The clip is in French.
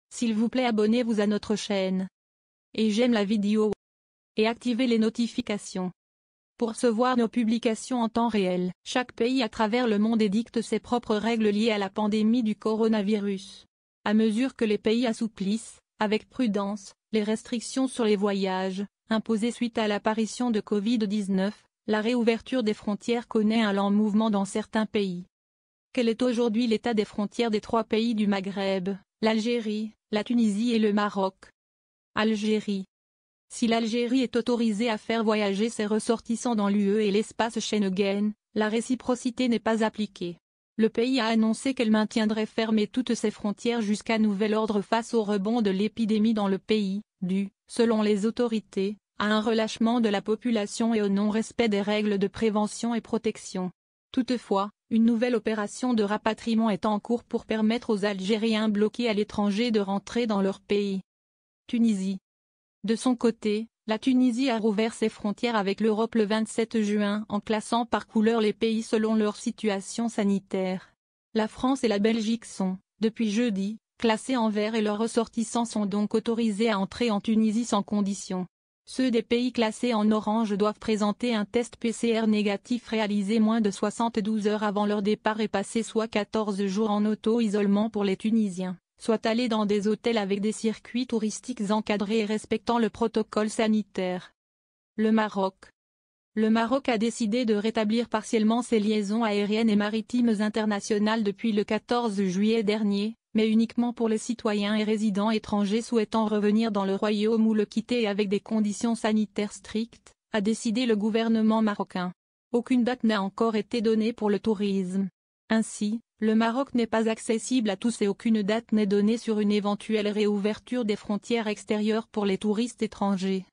S'il vous plaît, abonnez-vous à notre chaîne. Et j'aime la vidéo. Et activez les notifications pour recevoir nos publications en temps réel. Chaque pays à travers le monde édicte ses propres règles liées à la pandémie du coronavirus. À mesure que les pays assouplissent, avec prudence, les restrictions sur les voyages, imposées suite à l'apparition de Covid-19, la réouverture des frontières connaît un lent mouvement dans certains pays. Quel est aujourd'hui l'état des frontières des 3 pays du Maghreb, l'Algérie, la Tunisie et le Maroc? Algérie. Si l'Algérie est autorisée à faire voyager ses ressortissants dans l'UE et l'espace Schengen, la réciprocité n'est pas appliquée. Le pays a annoncé qu'elle maintiendrait fermées toutes ses frontières jusqu'à nouvel ordre face au rebond de l'épidémie dans le pays, dû, selon les autorités, à un relâchement de la population et au non-respect des règles de prévention et protection. Toutefois, une nouvelle opération de rapatriement est en cours pour permettre aux Algériens bloqués à l'étranger de rentrer dans leur pays. Tunisie. De son côté, la Tunisie a rouvert ses frontières avec l'Europe le 27 juin en classant par couleur les pays selon leur situation sanitaire. La France et la Belgique sont, depuis jeudi, classés en vert et leurs ressortissants sont donc autorisés à entrer en Tunisie sans condition. Ceux des pays classés en orange doivent présenter un test PCR négatif réalisé moins de 72 heures avant leur départ et passer soit 14 jours en auto-isolement pour les Tunisiens, soit aller dans des hôtels avec des circuits touristiques encadrés et respectant le protocole sanitaire. Le Maroc. Le Maroc a décidé de rétablir partiellement ses liaisons aériennes et maritimes internationales depuis le 14 juillet dernier, mais uniquement pour les citoyens et résidents étrangers souhaitant revenir dans le royaume ou le quitter avec des conditions sanitaires strictes, a décidé le gouvernement marocain. Aucune date n'a encore été donnée pour le tourisme. Ainsi, le Maroc n'est pas accessible à tous et aucune date n'est donnée sur une éventuelle réouverture des frontières extérieures pour les touristes étrangers.